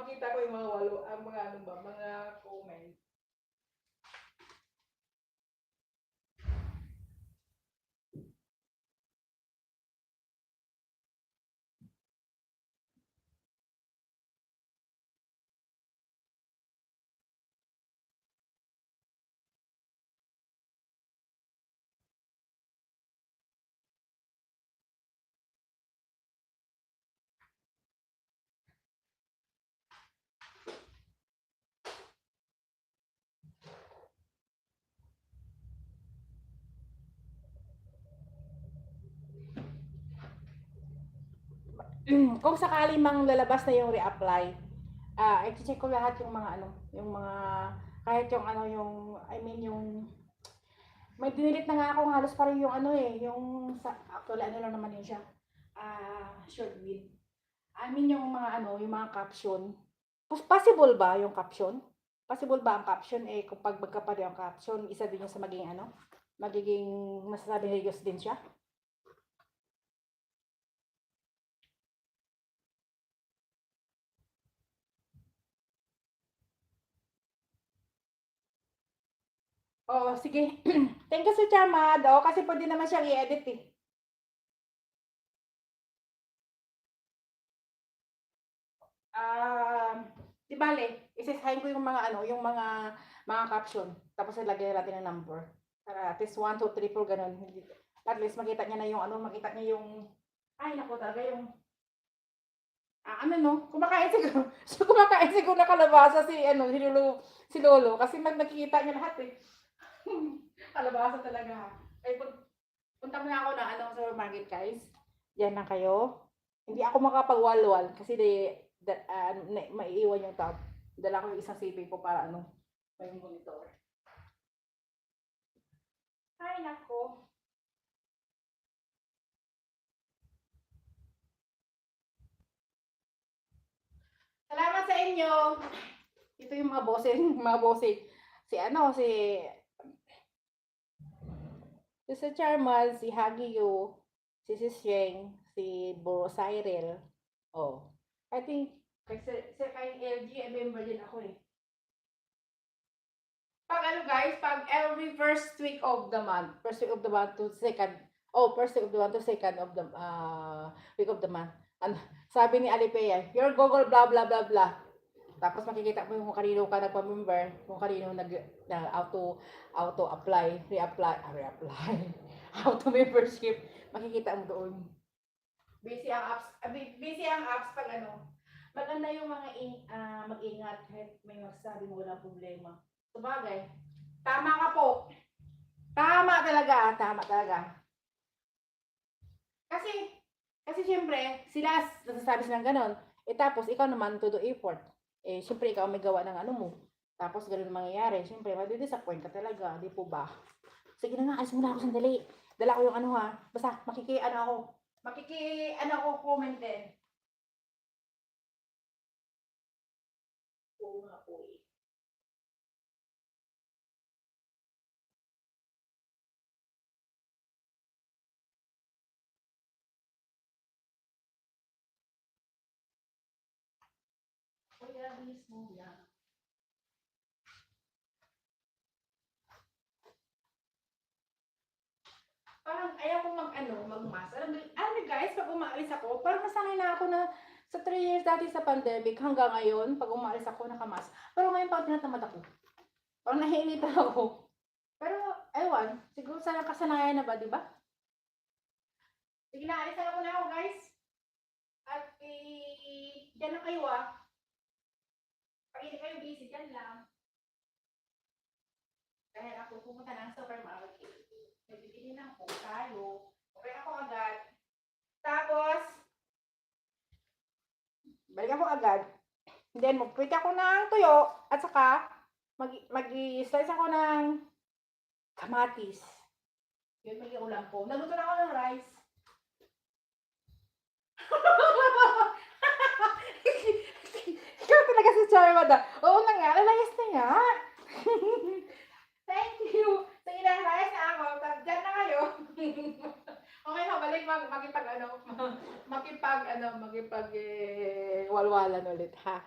makita ko yung mga walo, ang mga ano ba, mga comment. Kung sakali mang lalabas na yung reapply, i-check ko lahat yung mga ano, yung mga, kahit yung ano, yung, I mean yung, may dinilit na nga ako halos parang yung ano yung, actually ano lang naman yun siya, short vid. I mean yung mga ano, yung mga caption. Possible ba yung caption? Possible ba ang caption kung pag magkapare ang caption, isa din yung sa maging ano, magiging masasabi religious din siya? Oo, sige. Thank you Sir Chamad. Oo, kasi pwede naman siyang i-edit eh. Di bale, isasahin ko yung mga ano, yung mga caption. Tapos ilagay natin ng number. Para at least 1, 2, 3, 4, ganun. At least makita niya na yung ano, makita niya yung, ay naku talaga yung, ano no, kumakain siguro. So kumakain siguro na kalabasa si ano, si Lolo kasi nakikita niya lahat eh. Kalabasa talaga. Ay punta mo na ako ng ano, supermarket guys. Diyan na kayo. Hindi ako makapagwalwal kasi maiiwan yung tab. Dala ko yung isang siping ko para ano, may monitor. Ay nako. Salamat sa inyo. Ito yung mga bossing, mga bossing. Si ano, si Sir Charmal, si Hagiyo, si Sheng, si Bro Cyril. Oh. I think, kay LG, member din ako eh. Pag ano guys, pag every first week of the month, first week of the month to second, first week of the month to second of the week of the month. Ano, sabi ni Alipea, your Google blah blah blah blah. Tapos makikita mo yung kung kanino ka nagpa-member, kung kanino auto apply, reapply, auto membership, makikita mo doon. Busy ang apps pag ano. Maganda yung mga mag-ingat kahit may magsabi mo walang problema. Sabagay, tama ka po. Tama talaga, tama talaga. Kasi, kasi siyempre, sila nasasabi silang ganon. Tapos, ikaw naman to do effort. Siyempre, ikaw may gawa ng ano mo. Tapos, ganun mangyayari. Siyempre, madidisappoint ka talaga. Di po ba? Sige na nga, alis muna ako sandali. Dala ko yung ano ha. Basta, ano ako, comment din. Oo nga po eh. Kuya, bilis mo yan. Parang ayaw ko mag-mask. Alam mo guys, pag umaalis ako, parang nasanay na ako na sa 3 years dati sa pandemic hanggang ngayon, pag umaalis ako nakamask. Pero ngayon pag tinatamad ako, parang nahiinitan ako. Pero ewan, siguro sa kasanayan na ba, di ba? Sige na, alis na ako na ako guys. At dyan na kayo ah. Pag hindi kayo busy, dyan lang. Dahil ako pumunta ng supermarket. Nagbibili ng po tayo. Okay ako agad. Tapos, balik ako agad. Then, mag-print ako ng tuyo. At saka, mag-slice ako ng kamatis. Yun may ulam ko. Naluto na ako ng rice. Ikaw talaga si Charmada. Oo na nga, lalayas na nga. Thank you. Sige na, layas na ako. Diyan na kayo. Okay, mabalik makipag walwalan ulit ha.